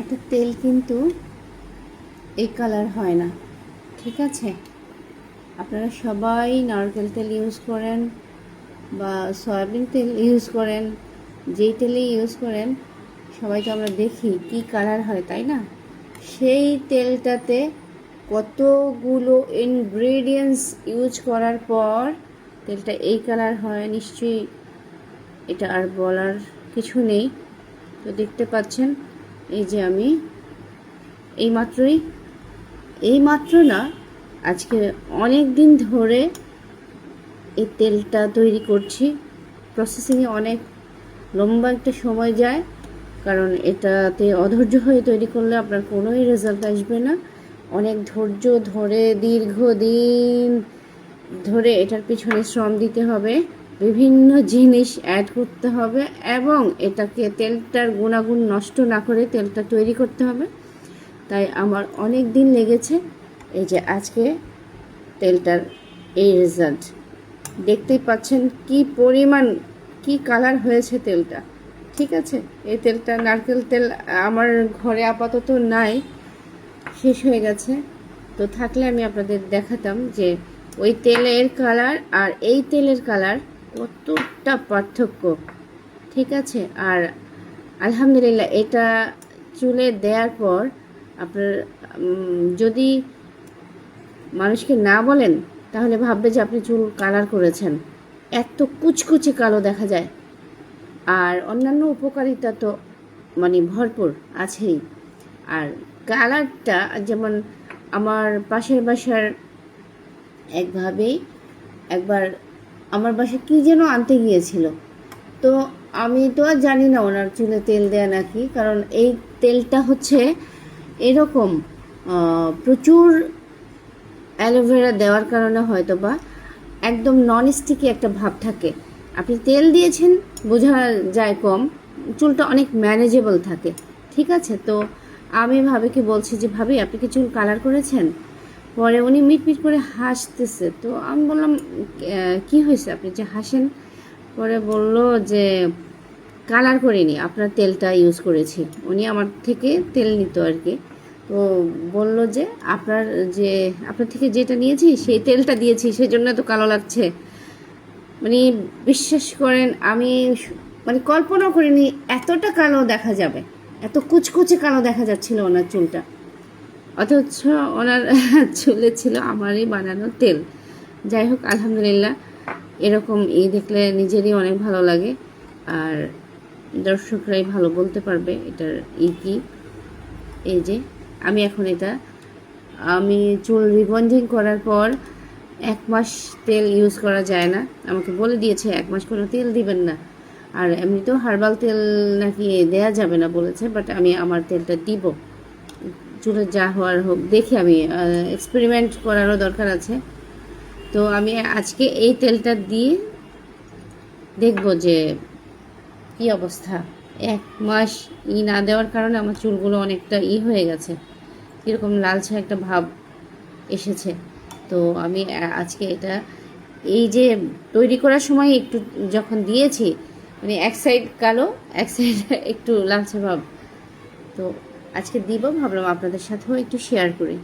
একটা তেল কিন্তু এই কালার হয় না, ঠিক আছে? আপনারা সবাই নারকেল তেল ইউজ করেন বা সয়াবিন তেল ইউজ করেন, যেই তেলেই ইউজ করেন সবাই তো আমরা দেখি কি কালার হয়, তাই না? সেই তেলটাতে কতগুলো ইনগ্রেডিয়েন্টস ইউজ করার পর তেলটা এই কালার হয়, নিশ্চয়ই এটা আর বলার কিছু নেই। তো দেখতে পাচ্ছেন, এই যে আমি এইমাত্র না, আজকে অনেক দিন ধরে এই তেলটা তৈরি করছি। প্রসেসিংয়ে অনেক লম্বা একটা সময় যায়, কারণ এটাতে অধৈর্য হয়ে তৈরি করলে আপনার কোনোই রেজাল্ট আসবে না। অনেক ধৈর্য ধরে দীর্ঘদিন ধরে এটার পিছনে শ্রম দিতে হবে, বিভিন্ন জিনিস অ্যাড করতে হবে এবং এটাকে তেলটার গুণাগুণ নষ্ট না করে তেলটা তৈরি করতে হবে। তাই আমার অনেক দিন লেগেছে। এই যে আজকে তেলটার এই রেজাল্ট দেখতেই পাচ্ছেন, কি পরিমাণ কি কালার হয়েছে তেলটা, ঠিক আছে? এই তেলটা নারকেল তেল আমার ঘরে আপাতত নাই, শেষ হয়ে গেছে। তো থাকলে আমি আপনাদের দেখাতাম যে ওই তেলের কালার আর এই তেলের কালার কতটা পার্থক্য, ঠিক আছে? আর আলহামদুলিল্লাহ এটা চুলে দেওয়ার পর আপনার যদি মানুষকে না বলেন তাহলে ভাববে যে আপনি চুল কালার করেছেন, এত কুচকুচে কালো দেখা যায়। আর অন্যান্য উপকারিতা তো মানে ভরপুর আছেই। আর কালারটা যেমন আমার পাশের বাসার একবার আমার বাসায় কী যেন আনতে গিয়েছিল, তো আমি তো আর জানি না ওনার চুলে তেল দেয়া নাকি, কারণ এই তেলটা হচ্ছে এরকম প্রচুর অ্যালোভেরা দেওয়ার কারণে হয়তো বা একদম নন স্টিকি একটা ভাব থাকে। আপনি তেল দিয়েছেন বোঝা যায় কম, চুলটা অনেক ম্যানেজেবল থাকে, ঠিক আছে? তো আমি ভাবিকে বলছি যে ভাবি আপনি কি চুল কালার করেছেন? পরে উনি মিটমিট করে হাসতেছে। তো আমি বললাম কি হয়েছে আপনি যে হাসেন? পরে বলল যে কালার করিনি, আপনার তেলটা ইউজ করেছি। উনি আমার থেকে তেল নিত আর কি। তো বলল যে আপনার থেকে যেটা নিয়েছি সেই তেলটা দিয়েছি, সেই জন্য তো কালো লাগছে। মানে বিশ্বাস করেন, আমি মানে কল্পনা করিনি এতটা কালো দেখা যাবে, এত কুচকুচে কালো দেখা যাচ্ছিল ওনার চুলটা, অথচ ওনার চুলে ছিল আমারই বানানো তেল। যাই হোক, আলহামদুলিল্লাহ, এরকম দেখলে নিজেরই অনেক ভালো লাগে, আর দর্শকরাই ভালো বলতে পারবে এটার কি। এই যে আমি চুল রিবন্ডিং করার পর 1 মাস তেল ইউজ করা যায় না, আমাকে বলে দিয়েছে 1 মাস কোনো তেল দিবেন না। আর এমনিতেও হার্বাল তেল নাকি দেয়া যাবে না বলেছে, বাট আমি আমার তেলটা দিব, চুলে যা হওয়ার হোক। দেখি, আমি এক্সপেরিমেন্ট করারও দরকার আছে। তো আমি আজকে এই তেলটা দিয়ে দেখব যে কি অবস্থা। 1 মাস না দেওয়ার কারণে আমার চুলগুলো অনেকটা হয়ে গেছে, কীরকম লালচে একটা ভাব এসেছে। তো আমি আজকে এটা এই যে তৈরি করার সময় একটু যখন দিয়েছি, মানে এক সাইড কালো, এক সাইড একটু লালচে ভাব। তো আজকে দিব, ভাবলাম আপনাদের সাথেও একটু শেয়ার করি।